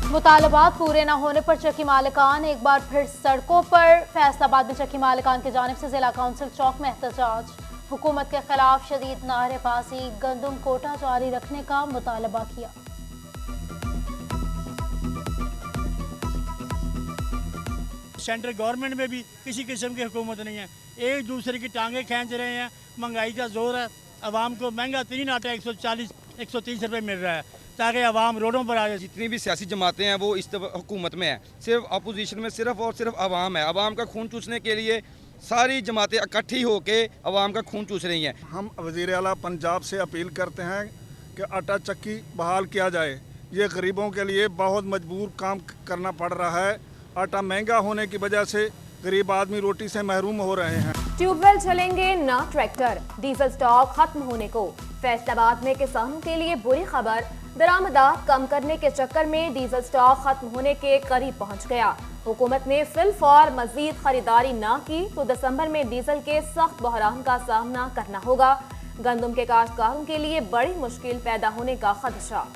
मुतालबात पूरे न होने पर चक्की मालिकान एक बार फिर सड़कों पर। फैसलाबाद में चक्की मालिकान की जानिब से जिला काउंसिल चौक में एहतजाज। हुकूमत के खिलाफ शदीद नारेबाजी, गंदम कोटा जारी रखने का मुतालबा किया। सेंट्रल गवर्नमेंट में भी किसी किस्म की हुकूमत नहीं है, एक दूसरे की टांगे खींच रहे हैं। महंगाई का जोर है, आवाम को महंगा तरीन आटा 140-130 रुपये मिल रहा है ताकि आवाम रोडों पर आ जाए। जितनी भी सियासी जमातें हैं वो इस हुकूमत में है, सिर्फ अपोजिशन में सिर्फ और सिर्फ आवाम है। आवाम का खून चूसने के लिए सारी जमातें इकट्ठी होकर आवाम का खून चूस रही हैं। हम वज़ीर आला पंजाब से अपील करते हैं कि आटा चक्की बहाल किया जाए। ये गरीबों के लिए बहुत मजबूर काम करना पड़ रहा है। आटा महंगा होने की वजह से गरीब आदमी रोटी से महरूम हो रहे हैं। ट्यूबवेल चलेंगे ना ट्रैक्टर, डीजल स्टॉक खत्म होने को। फैसलाबाद में किसानों के लिए बुरी खबर, दरामदात कम करने के चक्कर में डीजल स्टॉक खत्म होने के करीब पहुंच गया। हुकूमत ने फिलफौर मजीद खरीदारी ना की तो दिसंबर में डीजल के सख्त बहरान का सामना करना होगा। गंदम के काश्तकारों के लिए बड़ी मुश्किल पैदा होने का खदशा।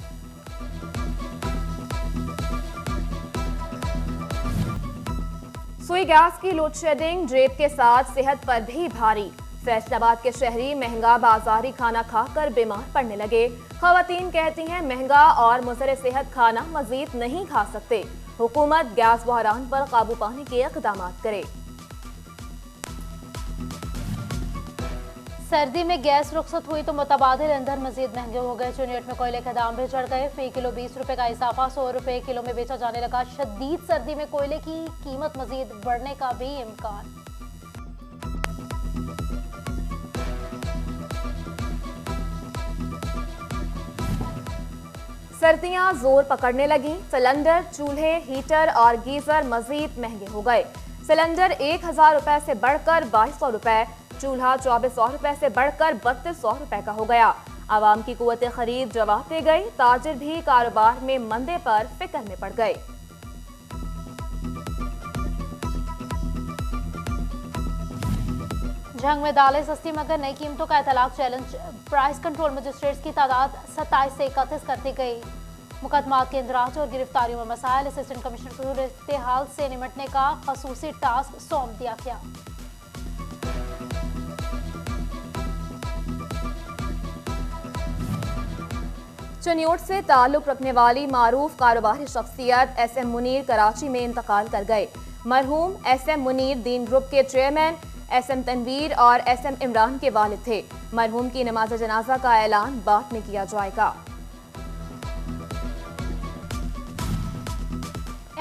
सुई गैस की लोड शेडिंग, जेब के साथ सेहत पर भी भारी। फैसलाबाद के शहरी महंगा बाजारी खाना खाकर बीमार पड़ने लगे। खवातीन कहती हैं महंगा और मुज़र सेहत खाना मजीद नहीं खा सकते। हुकूमत गैस बहरान पर काबू पाने के इक़दाम करे। सर्दी में गैस रुखसत हुई तो मुतबादिल ईंधन मजीद महंगे हो गए। चुनियट में कोयले के दाम भी चढ़ गए। फी किलो 20 रुपए का इजाफा, 100 रुपए किलो में बेचा जाने लगा। शदीद सर्दी में कोयले की कीमत मजीद बढ़ने का भी इम्कान। सर्दियां जोर पकड़ने लगी। सिलेंडर, चूल्हे, हीटर और गीजर मजीद महंगे हो गए। सिलेंडर 1000 रुपए से बढ़कर 2200 रुपए, चूल्हा 2400 रुपए से बढ़कर 3200 रुपए का हो गया। आवाम की कुव्वत खरीद जवाब दे गई। ताजिर भी कारोबार में मंदे पर फिक्र में पड़ गए। जंग में दालें सस्ती मगर नई कीमतों का इतलाक चैलेंज। प्राइस कंट्रोल मजिस्ट्रेट्स की तादाद 27 से 31 कर दी गई। मुकदमात के इंदराज और गिरफ्तारियों में मसाइल, असिस्टेंट कमिश्नर को सूरत हाल से निपटने का खसूसी टास्क सौंप दिया गया। चनियोट से ताल्लुक रखने वाली मारूफ कारोबारी शख्सियत SM मुनीर कराची में इंतकाल कर गए। मरहूम SM मुनीर दीन ग्रुप के चेयरमैन SM तनवीर और SM इमरान के वालिद थे। मरहूम की नमाज जनाजा का ऐलान बाद में किया जाएगा।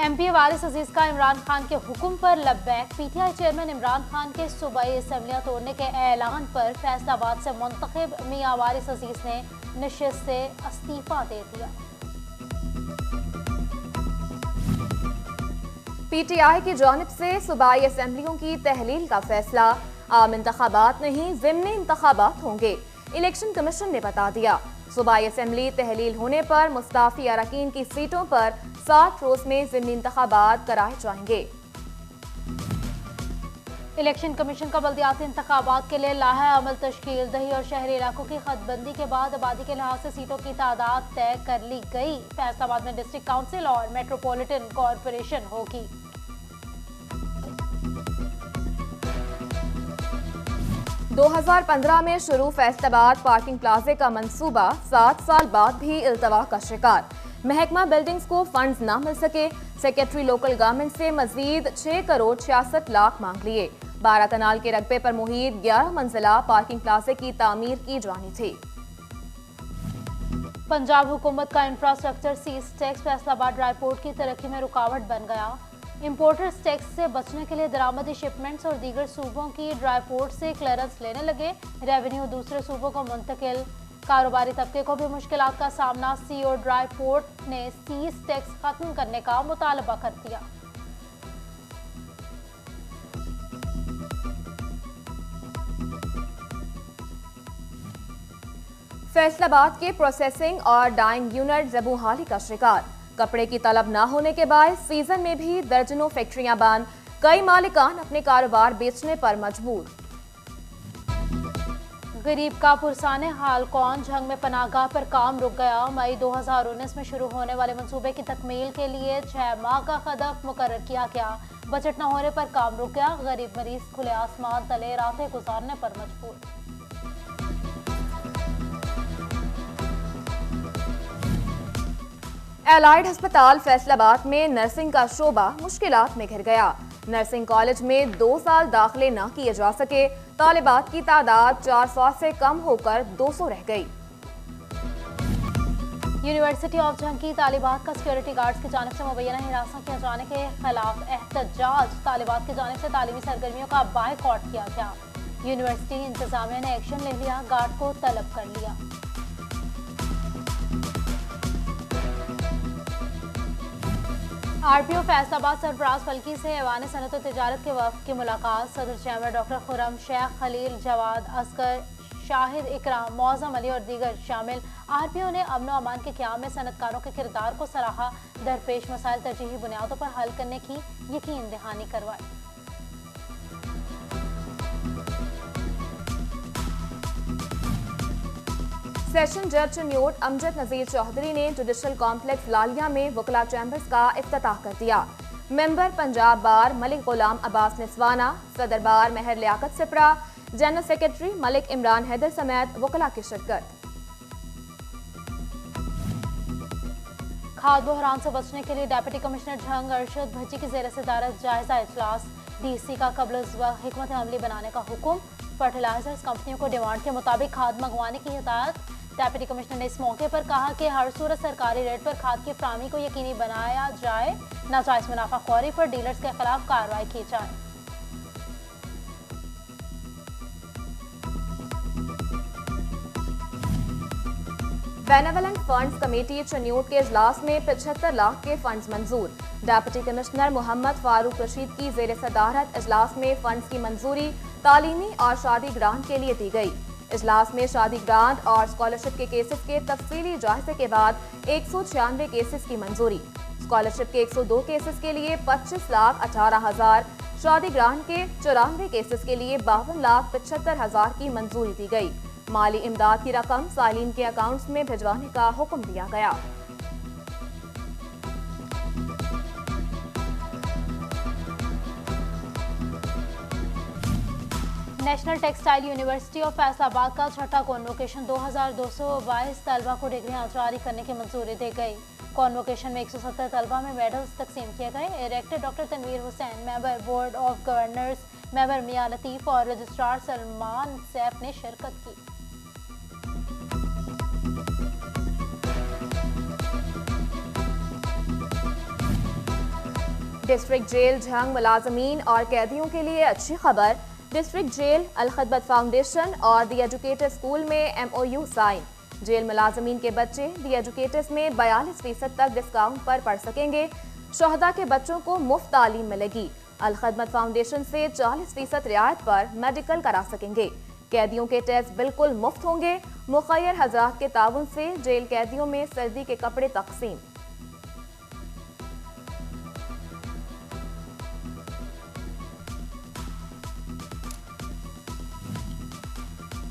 MP वारिस अजीज का इमरान खान के हुक्म पर लब्बैक। PTI चेयरमैन इमरान खान के सूबाई असम्बलियां तोड़ने के ऐलान पर फैसलाबाद से मुंतखब मियां वारिस अजीज ने नशिस्त से इस्तीफा दे दिया। PTI की जानिब से सूबाई असम्बलियों की तहलील का फैसला। आम इंतखाबात नहीं, ज़िमनी इंतखाबात होंगे, इलेक्शन कमीशन ने बता दिया। सूबाई असम्बली तहलील होने पर मुस्ताफी अरकान की सीटों पर 60 रोज में ज़िमनी इंतखाबात कराए जाएंगे। इलेक्शन कमीशन का बल्दियाती इंतखाबात के लिए लाहा अमल तश्कील। दही और शहरी इलाकों की खतबंदी के बाद आबादी के लिहाज से सीटों की तादाद तय कर ली गई। फैसलाबाद में डिस्ट्रिक्ट काउंसिल और मेट्रोपॉलिटन कॉरपोरेशन होगी। – 2015 में शुरू फैसलाबाद पार्किंग प्लाजे का मंसूबा 7 साल बाद भी इल्तवा का शिकार। महकमा बिल्डिंग्स को फंड्स ना मिल सके। सेक्रेटरी लोकल गवर्नमेंट से मजीद 6 करोड़ 66 लाख मांग लिए। 12 कनाल के रकबे पर मुहित 11 मंजिला पार्किंग प्लाजे की तामीर की जानी थी। पंजाब हुकूमत का infrastructure cess tax Faisalabad dry port की तरक्की में रुकावट बन गया। इंपोर्टर्स टैक्स से बचने के लिए दरामदी शिपमेंट्स और दीगर सूबों की ड्राईपोर्ट से क्लियरेंस लेने लगे। रेवेन्यू दूसरे सूबों को मुंतकिल। कारोबारी तबके को भी मुश्किलात का सामना। CEO ड्राईपोर्ट ने सीज टैक्स खत्म करने का मुतालबा कर दिया। फैसलाबाद के प्रोसेसिंग और डाइंग यूनिट ज़बूहाली का शिकार। कपड़े की तलब ना होने के बाद सीजन में भी दर्जनों फैक्ट्रियां बंद। कई मालिकान अपने कारोबार बेचने पर मजबूर। गरीब का पुरसाने हाल कौन, झंग में पनाहगाह पर काम रुक गया। मई 2019 में शुरू होने वाले मंसूबे की तकमील के लिए 6 माह का हदफ मुकर्रर किया गया। बजट न होने पर काम रुक गया। गरीब मरीज खुले आसमान तले रातें गुजारने पर मजबूर। एलाइड अस्पताल फैसलाबाद में नर्सिंग का शोबा मुश्किलात में घिर गया। नर्सिंग कॉलेज में 2 साल दाखिले न किए जा सके। तालिबात की तादाद 400 से कम होकर 200 रह गई। यूनिवर्सिटी ऑफ झंग की तालिबात का सिक्योरिटी गार्ड्स की जानिब से मुबैना हिरासत किए जाने के खिलाफ एहतजाज। तालिबात की जानिब से तालीमी सरगर्मियों का बायकॉट किया गया। यूनिवर्सिटी इंतजामिया ने एक्शन ले लिया, गार्ड को तलब कर लिया। आरपीओ फैसलाबाद सरफराज फल्की से ऐवान सनत और तिजारत के वफ़द की मुलाकात। सदर चैम्बर डॉक्टर खुर्रम, शेख खलील, जवाद असगर, शाहिद इकराम, मौज़म अली और दीगर शामिल। आरपीओ ने अमन व अमान के क़याम में सनतकारों के किरदार को सराहा। दरपेश मसाइल तरजीही बुनियादों पर हल करने की यकीन दहानी करवाई। सेशन जज चन्योट अमजद नजीर चौधरी ने जुडिशल कॉम्प्लेक्स लालिया में वकला चैम्बर्स का इफ्तिताह कर दिया। मेंबर पंजाब बार मलिक गुलाम अब्बास निस्वाना, सदर बार महर लियाकत सिपरा, जनरल सेक्रेटरी मलिक इमरान हैदर समेत वकला की शिरकत। खाद बहरान से बचने के लिए डिप्टी कमिश्नर झंग अरशद भज्जी की ज़ेर सदारत जायजा इजलास। डीसी का कबल हिकमत अमली बनाने का हुक्म। फर्टिलाइजर्स कंपनियों को डिमांड के मुताबिक खाद मंगवाने की हिदायत। डिप्टी कमिश्नर ने इस मौके पर कहा कि हर सूरत सरकारी रेट पर खाद की फराहमी को यकीनी बनाया जाए। नाजायज मुनाफाखोरी पर डीलर्स के खिलाफ कार्रवाई की जाए। बेनेवलेंट फंड्स कमेटी चन्योट के इजलास में 75 लाख के फंड्स मंजूर। डिप्टी कमिश्नर मोहम्मद फारूक रशीद की जेर सदारत इजलास में फंड्स की मंजूरी तालीमी और शादी ग्रांट के लिए दी गई। इजलास में शादी ग्रांट और स्कॉलरशिप के केसेस के तफसीली जायजे के बाद 196 केसेस की मंजूरी। स्कॉलरशिप के 102 केसेस के लिए 25,18,000, शादी ग्रांट के 94 केसेस के लिए 52,75,000 की मंजूरी दी गई। माली इमदाद की रकम सालीन के अकाउंट्स में भिजवाने का हुक्म दिया गया। National textile university of Faisalabad का छठा कॉन्वोकेशन 2222 तलबा को डिग्रियां जारी करने की मंजूरी दी गई। कॉन्वोकेशन में 170 तलबा में मेडल्स तकसीम किए गए। Director doctor Tanveer Hussain, member board of governors, member Mian Latif और रजिस्ट्रार सलमान सैफ ने शिरकत की। डिस्ट्रिक्ट जेल झंग मुलाजमीन और कैदियों के लिए अच्छी खबर। डिस्ट्रिक्ट जेल, अल खदमत फाउंडेशन और दी एजुकेटर स्कूल में MOU साइन। जेल मुलाजमीन के बच्चे दी एजुकेटर्स में 42% तक डिस्काउंट पर पढ़ सकेंगे। शहदा के बच्चों को मुफ्त तालीम मिलेगी। अल खदमत फाउंडेशन से 40% रियायत पर मेडिकल करा सकेंगे। कैदियों के टेस्ट बिल्कुल मुफ्त होंगे। मुखैर हजरात के ताउन से जेल कैदियों में सर्दी के कपड़े तकसीम।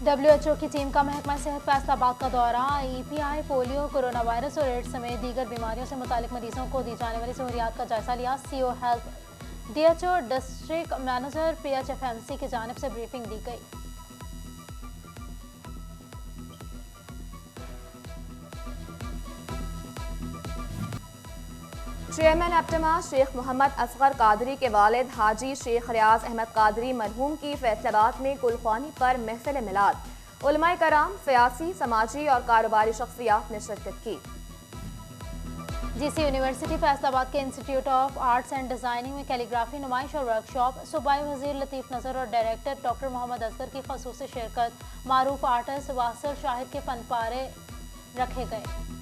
WHO की टीम का महकमा सेहत फैसलाबाद का दौरा। EPI, पोलियो, कोरोना वायरस और एड्स समेत दीगर बीमारियों से मुतालिक मरीजों को दी जाने वाली सहूलियात का जायजा लिया। CO health DHO district manager PHFMC की जानिब से ब्रीफिंग दी गई। चेयरमैन एप्टमा शेख मोहम्मद असगर कादरी के वालिद हाजी शेख रियाज अहमद कादरी मरहूम की फैसलाबाद में कुलख्वानी पर महफिल मिलाद। उलमाए कराम, सियासी, समाजी और कारोबारी शख्सियात ने शिरकत की। GC यूनिवर्सिटी फैसलाबाद के institute of arts and designing में कैलीग्राफी नुमाइश और वर्कशॉप। सूबाई वजीर लतीफ़ नज़र और डायरेक्टर डॉक्टर मोहम्मद असगर की खसूसी शिरकत। मारूफ आर्टिस्ट वासिल शाहिद के फन पारे रखे गए।